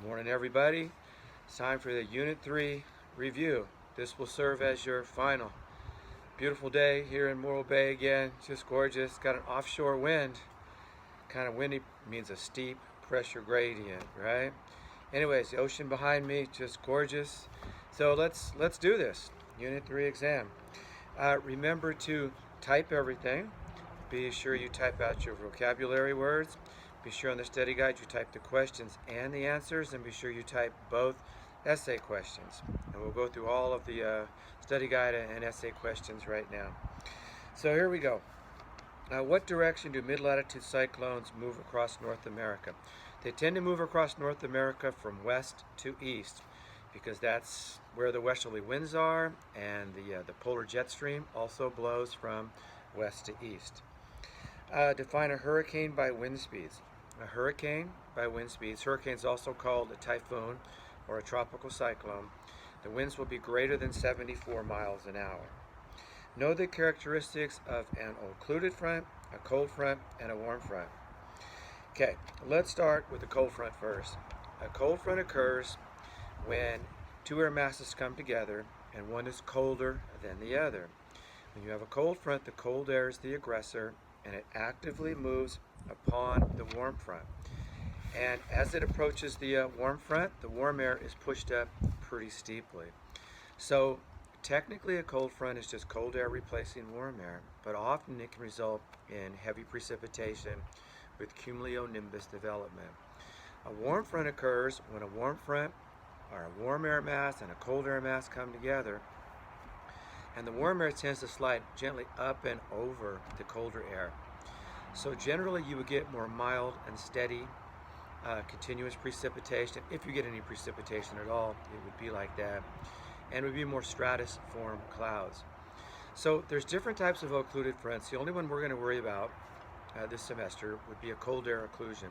Morning, everybody. It's time for the Unit 3 review. This will serve as your final. Beautiful day here in Morro Bay again. Just gorgeous. Got an offshore wind. Kind of windy means a steep pressure gradient, right? Anyways, the ocean behind me, just gorgeous. So let's do this. Unit 3 exam. Remember to type everything. Be sure you type out your vocabulary words. Be sure on the study guide you type the questions and the answers, and be sure you type both essay questions. And we'll go through all of the study guide and essay questions right now. So here we go. What direction do mid-latitude cyclones move across North America? They tend to move across North America from west to east because that's where the westerly winds are, and the polar jet stream also blows from west to east. Define a hurricane by wind speeds. A hurricane by wind speeds. Hurricane is also called a typhoon or a tropical cyclone. The winds will be greater than 74 miles an hour. Know the characteristics of an occluded front, a cold front, and a warm front. Okay, let's start with the cold front first. A cold front occurs when two air masses come together and one is colder than the other. When you have a cold front, the cold air is the aggressor and it actively moves upon the warm front. And as it approaches the warm front, the warm air is pushed up pretty steeply. So technically a cold front is just cold air replacing warm air, but often it can result in heavy precipitation with cumulonimbus development. A warm front occurs when a warm front or a warm air mass and a cold air mass come together, and the warm air tends to slide gently up and over the colder air. So generally you would get more mild and steady continuous precipitation. If you get any precipitation at all, it would be like that, and it would be more stratus form clouds. So there's different types of occluded fronts. The only one we're going to worry about this semester would be a cold air occlusion.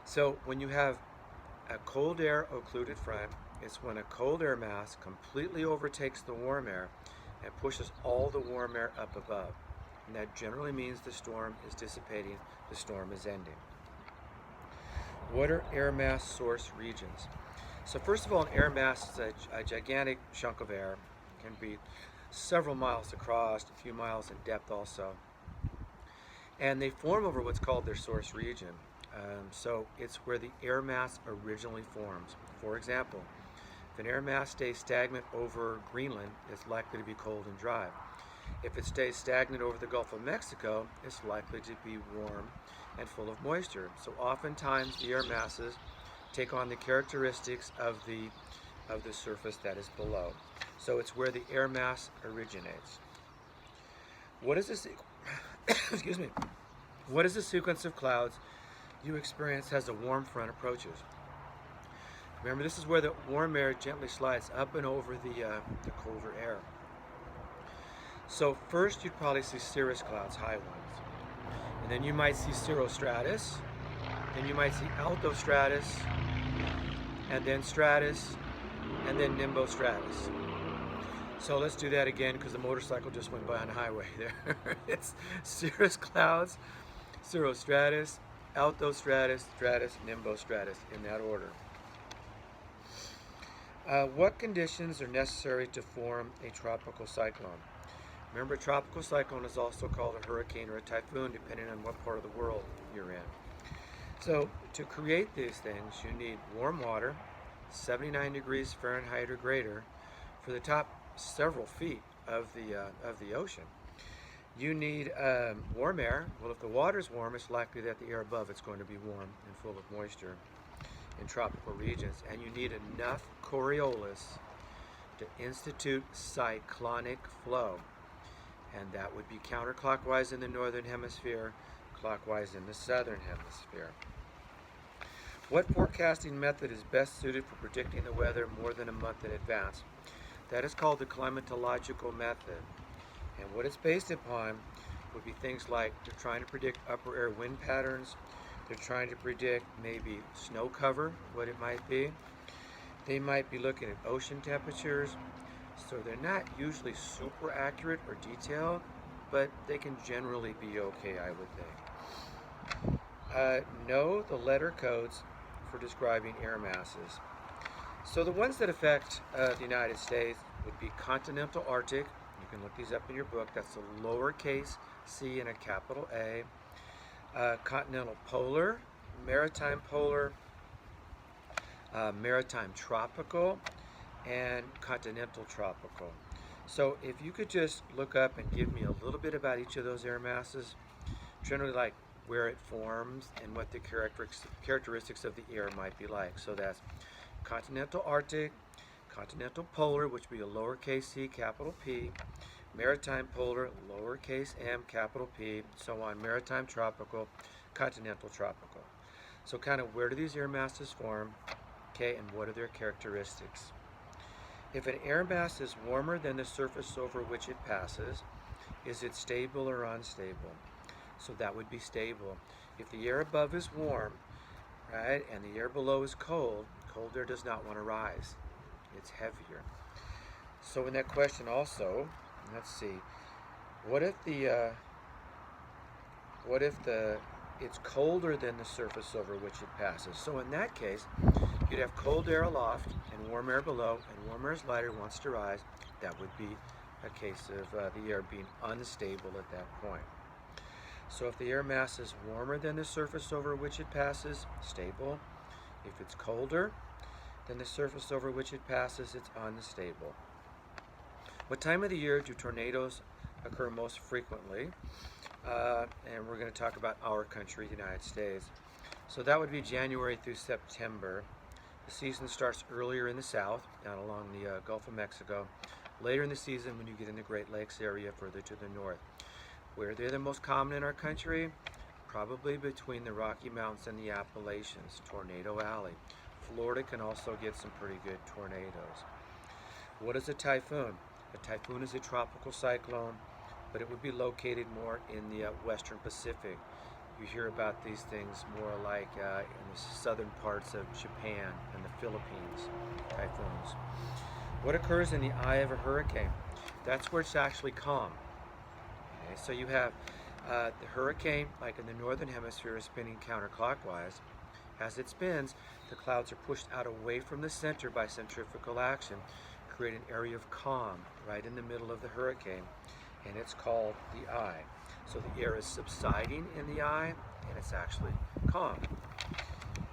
So when you have a cold air occluded front, it's when a cold air mass completely overtakes the warm air and pushes all the warm air up above. And that generally means the storm is dissipating, the storm is ending. What are air mass source regions? So first of all, an air mass is a gigantic chunk of air. It can be several miles across, a few miles in depth also. And they form over what's called their source region. So it's where the air mass originally forms. For example, if an air mass stays stagnant over Greenland, it's likely to be cold and dry. If it stays stagnant over the Gulf of Mexico, it's likely to be warm and full of moisture. So oftentimes the air masses take on the characteristics of the surface that is below. So it's where the air mass originates. What is this? Excuse me. What is the sequence of clouds you experience as a warm front approaches? Remember, this is where the warm air gently slides up and over the colder air. So first you'd probably see cirrus clouds, high ones. And then you might see cirrostratus. Then you might see altostratus. And then stratus. And then nimbostratus. So let's do that again because the motorcycle just went by on the highway there. It's cirrus clouds, cirrostratus, altostratus, stratus, nimbostratus, in that order. What conditions are necessary to form a tropical cyclone? Remember, a tropical cyclone is also called a hurricane or a typhoon, depending on what part of the world you're in. So to create these things, you need warm water, 79 degrees Fahrenheit or greater, for the top several feet of the ocean. You need warm air. Well, if the water's warm, it's likely that the air above it's going to be warm and full of moisture in tropical regions. And you need enough Coriolis to institute cyclonic flow. And that would be counterclockwise in the northern hemisphere, clockwise in the southern hemisphere. What forecasting method is best suited for predicting the weather more than a month in advance? That is called the climatological method. And what it's based upon would be things like they're trying to predict upper air wind patterns, they're trying to predict maybe snow cover, what it might be. They might be looking at ocean temperatures. So they're not usually super accurate or detailed, but they can generally be okay, I would think. Know the letter codes for describing air masses. So the ones that affect the United States would be continental Arctic. You can look these up in your book. That's a lowercase c and a capital A. Continental polar, maritime polar, maritime tropical, and continental tropical. So if you could just look up and give me a little bit about each of those air masses, generally like where it forms and what the characteristics of the air might be like. So that's continental Arctic, continental polar, which would be a lowercase c, capital P, maritime polar, lowercase m, capital P, so on, maritime tropical, continental tropical. So kind of where do these air masses form, okay, and what are their characteristics? If an air mass is warmer than the surface over which it passes, is it stable or unstable? So that would be stable. If the air above is warm, right, and the air below is cold, cold air does not want to rise. It's heavier. So in that question also, let's see, what if it's colder than the surface over which it passes? So in that case, you'd have cold air aloft and warm air below, and warm air is lighter, wants to rise. That would be a case of the air being unstable at that point. So if the air mass is warmer than the surface over which it passes, stable. If it's colder than the surface over which it passes, it's unstable. What time of the year do tornadoes occur most frequently? And we're going to talk about our country, the United States. So that would be January through September. The season starts earlier in the south, down along the Gulf of Mexico. Later in the season when you get in the Great Lakes area further to the north. Where they're the most common in our country? Probably between the Rocky Mountains and the Appalachians, Tornado Alley. Florida can also get some pretty good tornadoes. What is a typhoon? A typhoon is a tropical cyclone, but it would be located more in the western Pacific. You hear about these things more like in the southern parts of Japan and the Philippines, typhoons. What occurs in the eye of a hurricane? That's where it's actually calm. Okay, so you have the hurricane, like in the northern hemisphere, is spinning counterclockwise. As it spins, the clouds are pushed out away from the center by centrifugal action, create an area of calm right in the middle of the hurricane, and it's called the eye. So the air is subsiding in the eye, and it's actually calm.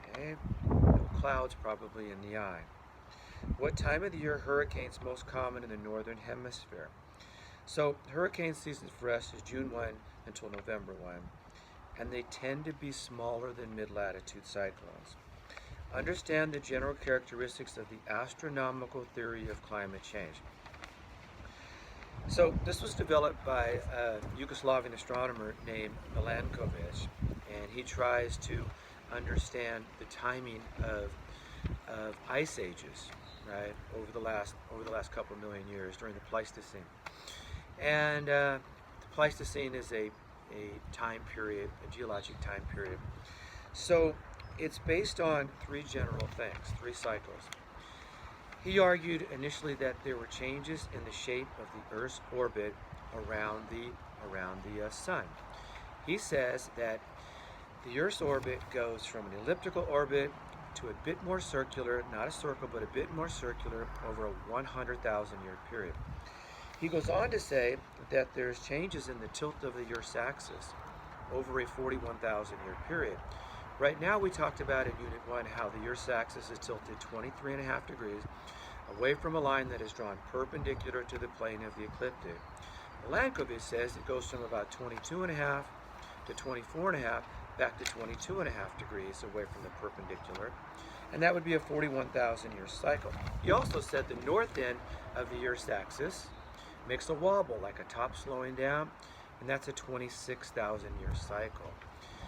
Okay, no clouds probably in the eye. What time of the year are hurricanes most common in the northern hemisphere? So hurricane season for us is June 1 until November 1, and they tend to be smaller than mid-latitude cyclones. Understand the general characteristics of the astronomical theory of climate change. So this was developed by a Yugoslavian astronomer named Milankovic, and he tries to understand the timing of ice ages, right, over the last couple million years during the Pleistocene. And the Pleistocene is a time period, a geologic time period. So it's based on three general things, three cycles. He argued initially that there were changes in the shape of the Earth's orbit around the sun. He says that the Earth's orbit goes from an elliptical orbit to a bit more circular, not a circle, but a bit more circular over a 100,000 year period. He goes on to say that there's changes in the tilt of the Earth's axis over a 41,000 year period. Right now we talked about in Unit 1 how the Earth's axis is tilted 23.5 degrees away from a line that is drawn perpendicular to the plane of the ecliptic. Milankovic says it goes from about 22.5 to 24.5 back to 22.5 degrees away from the perpendicular, and that would be a 41,000 year cycle. He also said the north end of the Earth's axis makes a wobble, like a top slowing down, and that's a 26,000 year cycle.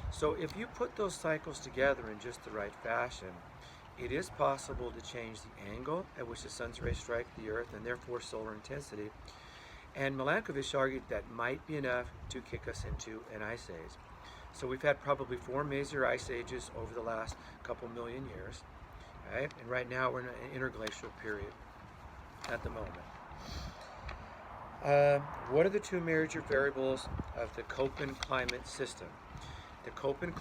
So if you put those cycles together in just the right fashion, it is possible to change the angle at which the sun's rays strike the Earth and therefore solar intensity. And Milankovic argued that might be enough to kick us into an ice age. So we've had probably 4 major ice ages over the last couple million years, right? And right now we're in an interglacial period at the moment. What are the two major variables of the Köppen climate system? The Köppen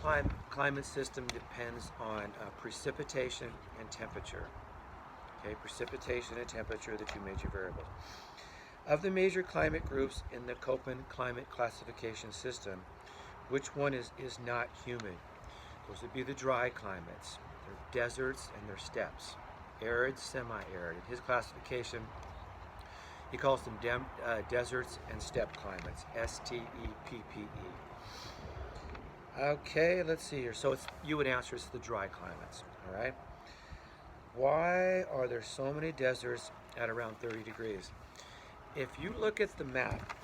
climate system depends on precipitation and temperature. Okay, precipitation and temperature are the two major variables. Of the major climate groups in the Köppen climate classification system, which one is not humid? Those would be the dry climates. They're deserts and they're steppes. Arid, semi-arid. In his classification, he calls them deserts and steppe climates. STEPPE. Okay, let's see here. So you would answer it's the dry climates. All right. Why are there so many deserts at around 30 degrees? If you look at the map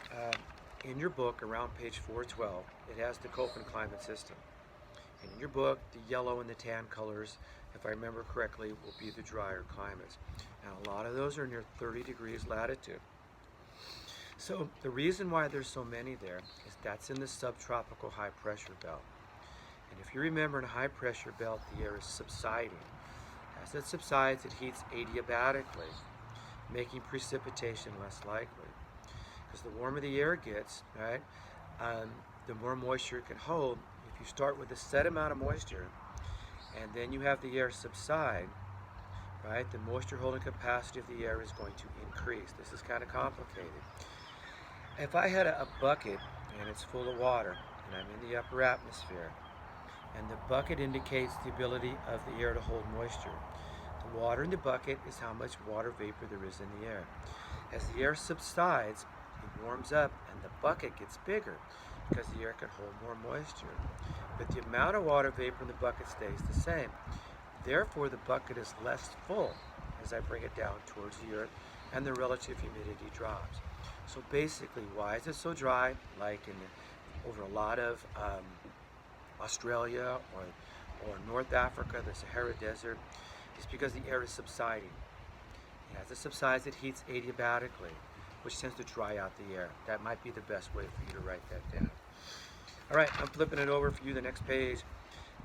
in your book around page 412, it has the Köppen climate system. And in your book, the yellow and the tan colors, if I remember correctly, will be the drier climates. And a lot of those are near 30 degrees latitude. So the reason why there's so many there is that's in the subtropical high pressure belt. And if you remember, in a high pressure belt, the air is subsiding. As it subsides, it heats adiabatically, making precipitation less likely. Because the warmer the air gets, right, the more moisture it can hold. If you start with a set amount of moisture, and then you have the air subside, right, the moisture holding capacity of the air is going to increase. This is kind of complicated. If I had a bucket and it's full of water, and I'm in the upper atmosphere, and the bucket indicates the ability of the air to hold moisture. The water in the bucket is how much water vapor there is in the air. As the air subsides, it warms up and the bucket gets bigger because the air can hold more moisture. But the amount of water vapor in the bucket stays the same. Therefore, the bucket is less full as I bring it down towards the earth, and the relative humidity drops. So basically, why is it so dry? Like over a lot of Australia or North Africa, the Sahara Desert, is because the air is subsiding. And as it subsides, it heats adiabatically, which tends to dry out the air. That might be the best way for you to write that down. All right, I'm flipping it over for you, the next page.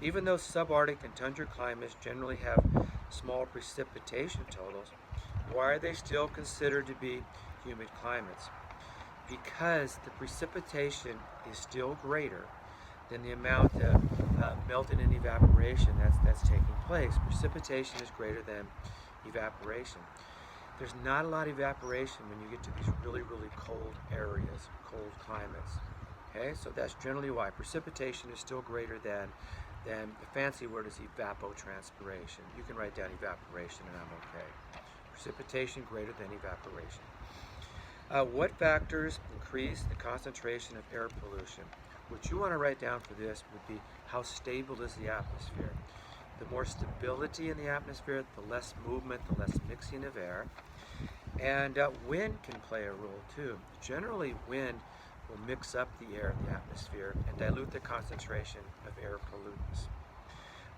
Even though subarctic and tundra climates generally have small precipitation totals, why are they still considered to be humid climates? Because the precipitation is still greater than the amount of melting and evaporation that's taking place. Precipitation is greater than evaporation. There's not a lot of evaporation when you get to these really, really cold areas, cold climates. Okay, so that's generally why precipitation is still greater than the fancy word is evapotranspiration. You can write down evaporation and I'm okay. Precipitation greater than evaporation. What factors increase the concentration of air pollution? What you want to write down for this would be how stable is the atmosphere. The more stability in the atmosphere, the less movement, the less mixing of air. And wind can play a role too. Generally, wind will mix up the air in the atmosphere and dilute the concentration of air pollutants.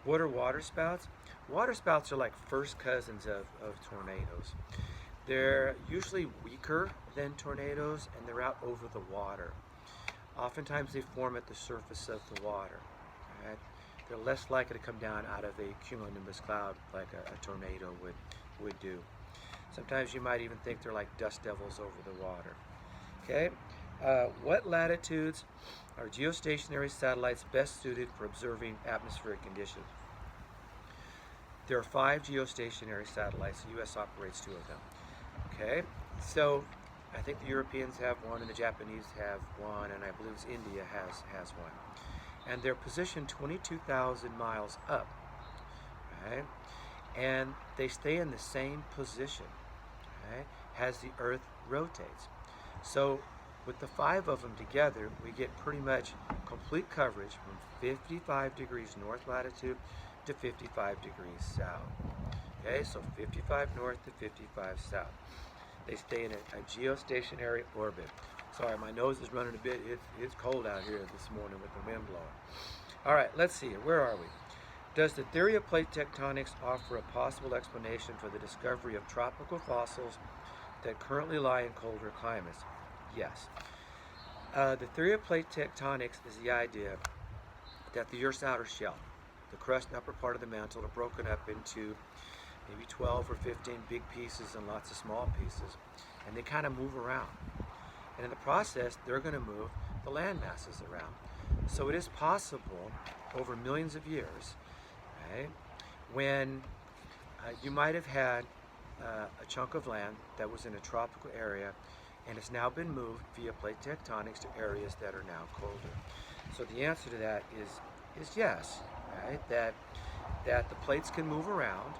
What are waterspouts? Waterspouts are like first cousins of tornadoes. They're usually weaker than tornadoes and they're out over the water. Oftentimes they form at the surface of the water. Right? They're less likely to come down out of a cumulonimbus cloud like a tornado would do. Sometimes you might even think they're like dust devils over the water. Okay? What latitudes are geostationary satellites best suited for observing atmospheric conditions? There are 5 geostationary satellites. The U.S. operates 2 of them. Okay? So I think the Europeans have one and the Japanese have one, and I believe India has one. And they're positioned 22,000 miles up. Right? And they stay in the same position, right, as the Earth rotates. So with the 5 of them together, we get pretty much complete coverage from 55 degrees north latitude to 55 degrees south. Okay, so 55 north to 55 south. They stay in a geostationary orbit. Sorry, my nose is running a bit. It's cold out here this morning with the wind blowing. All right, let's see here. Where are we? Does the theory of plate tectonics offer a possible explanation for the discovery of tropical fossils that currently lie in colder climates? Yes. The theory of plate tectonics is the idea that the Earth's outer shell, the crust and upper part of the mantle, are broken up into maybe 12 or 15 big pieces and lots of small pieces, and they kind of move around. And in the process, they're going to move the land masses around. So it is possible over millions of years, right, when you might have had a chunk of land that was in a tropical area and it's now been moved via plate tectonics to areas that are now colder. So the answer to that is yes, right? That the plates can move around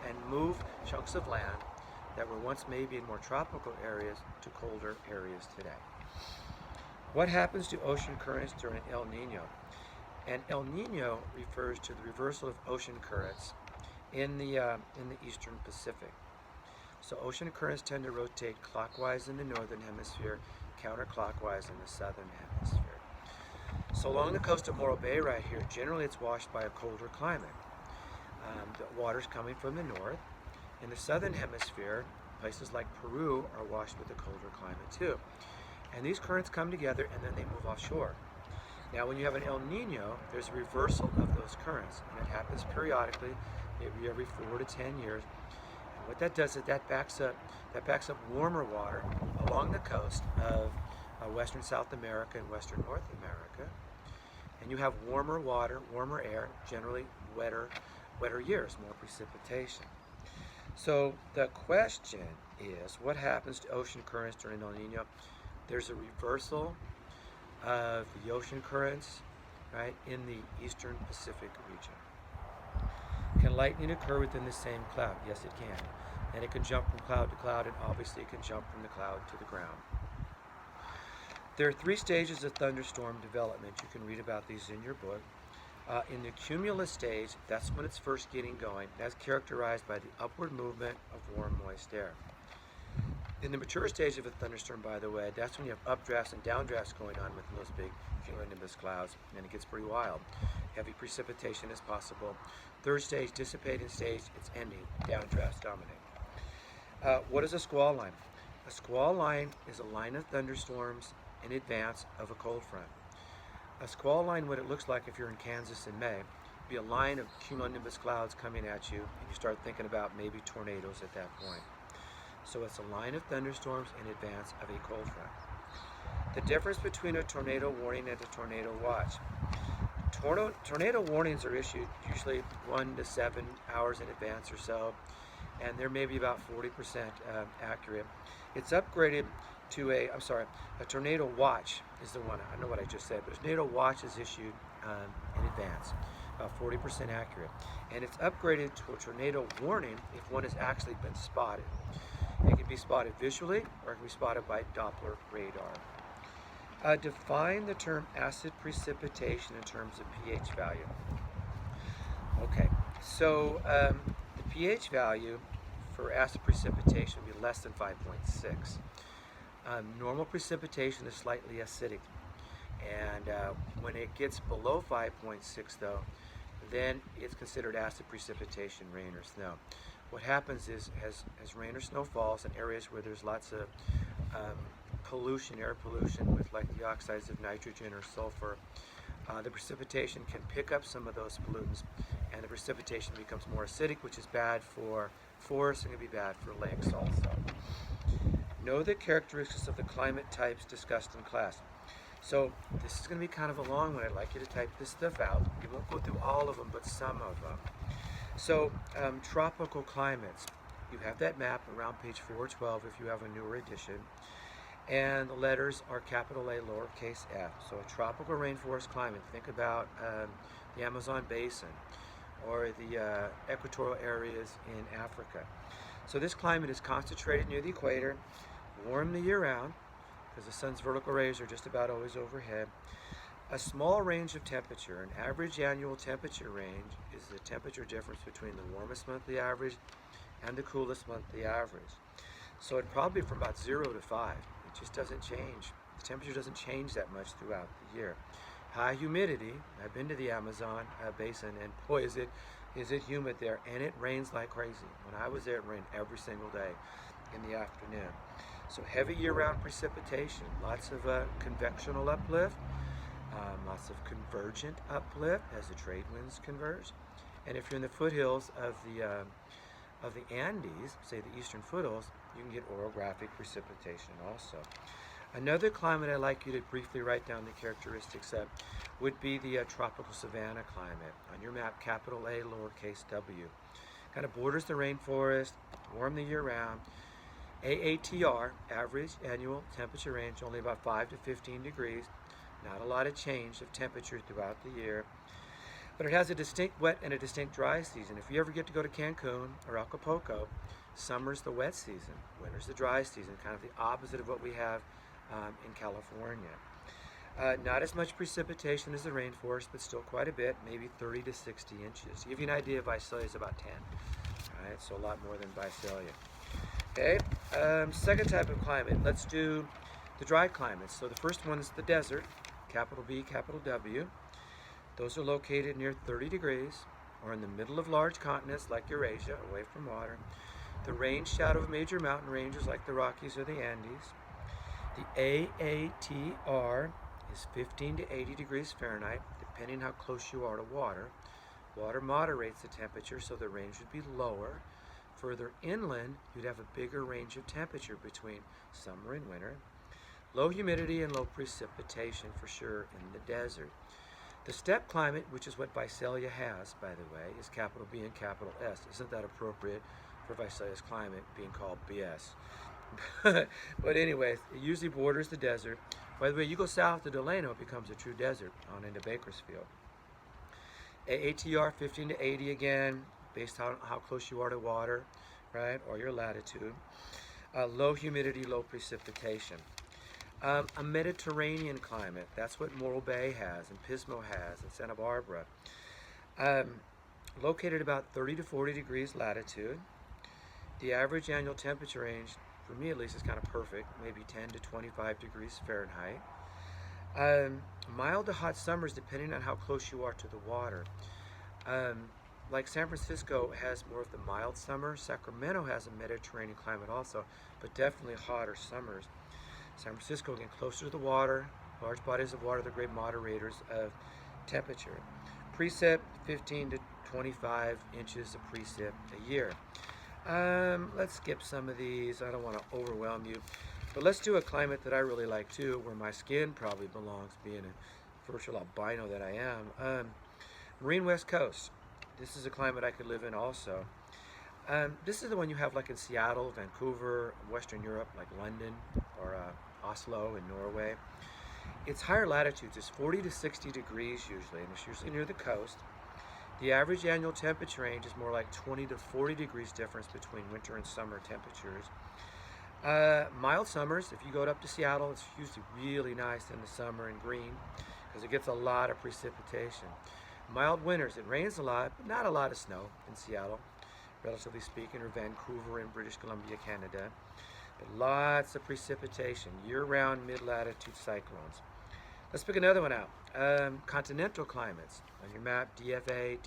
and move chunks of land that were once maybe in more tropical areas to colder areas today. What happens to ocean currents during El Nino? And El Nino refers to the reversal of ocean currents in the eastern Pacific. So ocean currents tend to rotate clockwise in the northern hemisphere, counterclockwise in the southern hemisphere. So along the coast of Morro Bay right here, generally it's washed by a colder climate. The water's coming from the north. In the southern hemisphere, places like Peru are washed with a colder climate too. And these currents come together and then they move offshore. Now when you have an El Nino, there's a reversal of those currents, and it happens periodically, maybe every 4 to 10 years. And what that does is that backs up warmer water along the coast of western South America and western North America. And you have warmer water, warmer air, generally wetter years, more precipitation. So the question is, what happens to ocean currents during El Nino? There's a reversal of the ocean currents, right, in the eastern Pacific region. Can lightning occur within the same cloud? Yes, it can. And it can jump from cloud to cloud, and obviously it can jump from the cloud to the ground. There are 3 stages of thunderstorm development. You can read about these in your book. In the cumulus stage, that's when it's first getting going. That's characterized by the upward movement of warm, moist air. In the mature stage of a thunderstorm, by the way, that's when you have updrafts and downdrafts going on within those big cumulonimbus clouds, and it gets pretty wild. Heavy precipitation is possible. Third stage, dissipating stage, it's ending. Downdrafts dominate. What is a squall line? A squall line is a line of thunderstorms in advance of a cold front. A squall line, what it looks like if you're in Kansas in May, would be a line of cumulonimbus clouds coming at you, and you start thinking about maybe tornadoes at that point. So it's a line of thunderstorms in advance of a cold front. The difference between a tornado warning and a tornado watch. Tornado warnings are issued usually 1 to 7 hours in advance or so, and they're maybe about 40% accurate. It's upgraded to a tornado watch is the one, I don't know what I just said, but a tornado watch is issued in advance, about 40% accurate. And it's upgraded to a tornado warning if one has actually been spotted. It can be spotted visually, or it can be spotted by Doppler radar. Define the term acid precipitation in terms of pH value. Okay, so the pH value for acid precipitation would be less than 5.6. Normal precipitation is slightly acidic, and when it gets below 5.6 though, then it's considered acid precipitation, rain or snow. What happens is, as rain or snow falls in areas where there's lots of pollution, air pollution with like the oxides of nitrogen or sulfur, the precipitation can pick up some of those pollutants, and the precipitation becomes more acidic, which is bad for forests and can be bad for lakes also. Know the characteristics of the climate types discussed in class. So this is going to be kind of a long one. I'd like you to type this stuff out. You won't go through all of them, but some of them. So tropical climates. You have that map around page 412 if you have a newer edition. And the letters are capital A, lowercase f. So a tropical rainforest climate. Think about the Amazon basin or the equatorial areas in Africa. So this climate is concentrated near the equator, warm the year round, because the sun's vertical rays are just about always overhead. A small range of temperature, an average annual temperature range, is the temperature difference between the warmest monthly average and the coolest monthly average. So it'd probably be from about 0 to 5. It just doesn't change. The temperature doesn't change that much throughout the year. High humidity. I've been to the Amazon basin, and boy, is it humid there, and it rains like crazy. When I was there, it rained every single day in the afternoon. So heavy year-round precipitation, lots of convectional uplift, lots of convergent uplift as the trade winds converge. And if you're in the foothills of the Andes, say the eastern foothills, you can get orographic precipitation also. Another climate I'd like you to briefly write down the characteristics of would be the tropical savanna climate. On your map, capital A, lowercase w. Kind of borders the rainforest, warm the year round. AATR, average annual temperature range, only about 5 to 15 degrees. Not a lot of change of temperature throughout the year. But it has a distinct wet and a distinct dry season. If you ever get to go to Cancun or Acapulco, summer's the wet season, winter's the dry season, kind of the opposite of what we have in California. Not as much precipitation as the rainforest, but still quite a bit, maybe 30 to 60 inches. To give you an idea, Visalia is about 10. All right, so a lot more than Visalia. Okay, second type of climate. Let's do the dry climates. So the first one is the desert, capital B, capital W. Those are located near 30 degrees or in the middle of large continents like Eurasia, away from water. The rain shadow of major mountain ranges like the Rockies or the Andes. The AATR is 15 to 80 degrees Fahrenheit, depending how close you are to water. Water moderates the temperature, so the range would be lower. Further inland, you'd have a bigger range of temperature between summer and winter. Low humidity and low precipitation for sure in the desert. The steppe climate, which is what Visalia has, by the way, is capital B and capital S. Isn't that appropriate for Visalia's climate being called BS? But anyways, it usually borders the desert. By the way, you go south to Delano, it becomes a true desert on into Bakersfield. AATR 15 to 80 again, based on how close you are to water, right, or your latitude. Low humidity, low precipitation. A Mediterranean climate, that's what Morro Bay has, and Pismo has, and Santa Barbara. Located about 30 to 40 degrees latitude. The average annual temperature range, for me at least, is kind of perfect, maybe 10 to 25 degrees Fahrenheit. Mild to hot summers depending on how close you are to the water. Like San Francisco has more of the mild summer. Sacramento has a Mediterranean climate also, but definitely hotter summers. San Francisco, again, closer to the water, large bodies of water, they're great moderators of temperature. Precip, 15 to 25 inches of precip a year. Let's skip some of these. I don't want to overwhelm you. But let's do a climate that I really like too, where my skin probably belongs, being a virtual albino that I am. Marine West Coast. This is a climate I could live in also. This is the one you have like in Seattle, Vancouver, Western Europe, like London or Oslo in Norway. It's higher latitudes. It's 40 to 60 degrees usually, and it's usually near the coast. The average annual temperature range is more like 20 to 40 degrees difference between winter and summer temperatures. Mild summers. If you go up to Seattle, it's usually really nice in the summer and green because it gets a lot of precipitation. Mild winters. It rains a lot, but not a lot of snow in Seattle, relatively speaking, or Vancouver in British Columbia, Canada. But lots of precipitation, year-round mid-latitude cyclones. Let's pick another one out. Continental climates. On your map, DFA,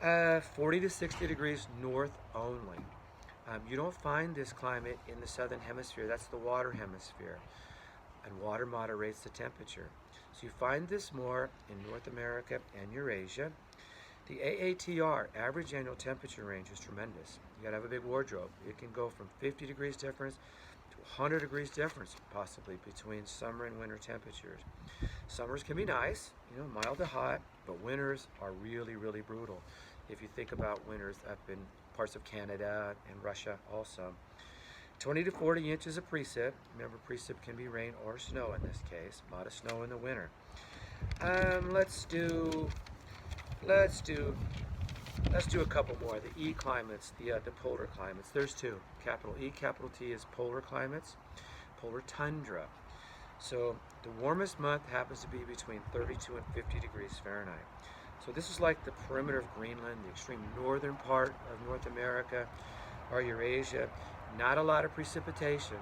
DFB. 40 to 60 degrees north only. You don't find this climate in the southern hemisphere. That's the water hemisphere. And water moderates the temperature. So you find this more in North America and Eurasia. The AATR, average annual temperature range, is tremendous. You gotta have a big wardrobe. It can go from 50 degrees difference to 100 degrees difference, possibly, between summer and winter temperatures. Summers can be nice, mild to hot, but winters are really, really brutal. If you think about winters up in parts of Canada and Russia also. 20 to 40 inches of precip. Remember, precip can be rain or snow in this case. A lot of snow in the winter. Let's do a couple more. The E climates, the polar climates. There's two. Capital E, capital T is polar climates. Polar tundra. So the warmest month happens to be between 32 and 50 degrees Fahrenheit. So this is like the perimeter of Greenland, the extreme northern part of North America or Eurasia. Not a lot of precipitation,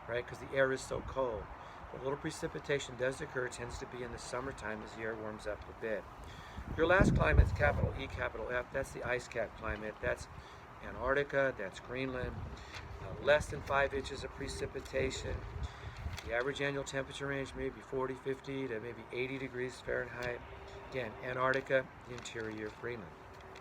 right, because the air is so cold. But a little precipitation does occur. It tends to be in the summertime as the air warms up a bit. Your last climate is capital E, capital F. That's the ice cap climate. That's Antarctica. That's Greenland. Less than 5 inches of precipitation. The average annual temperature range may be 40, 50 to maybe 80 degrees Fahrenheit. Again, Antarctica, the interior of Greenland.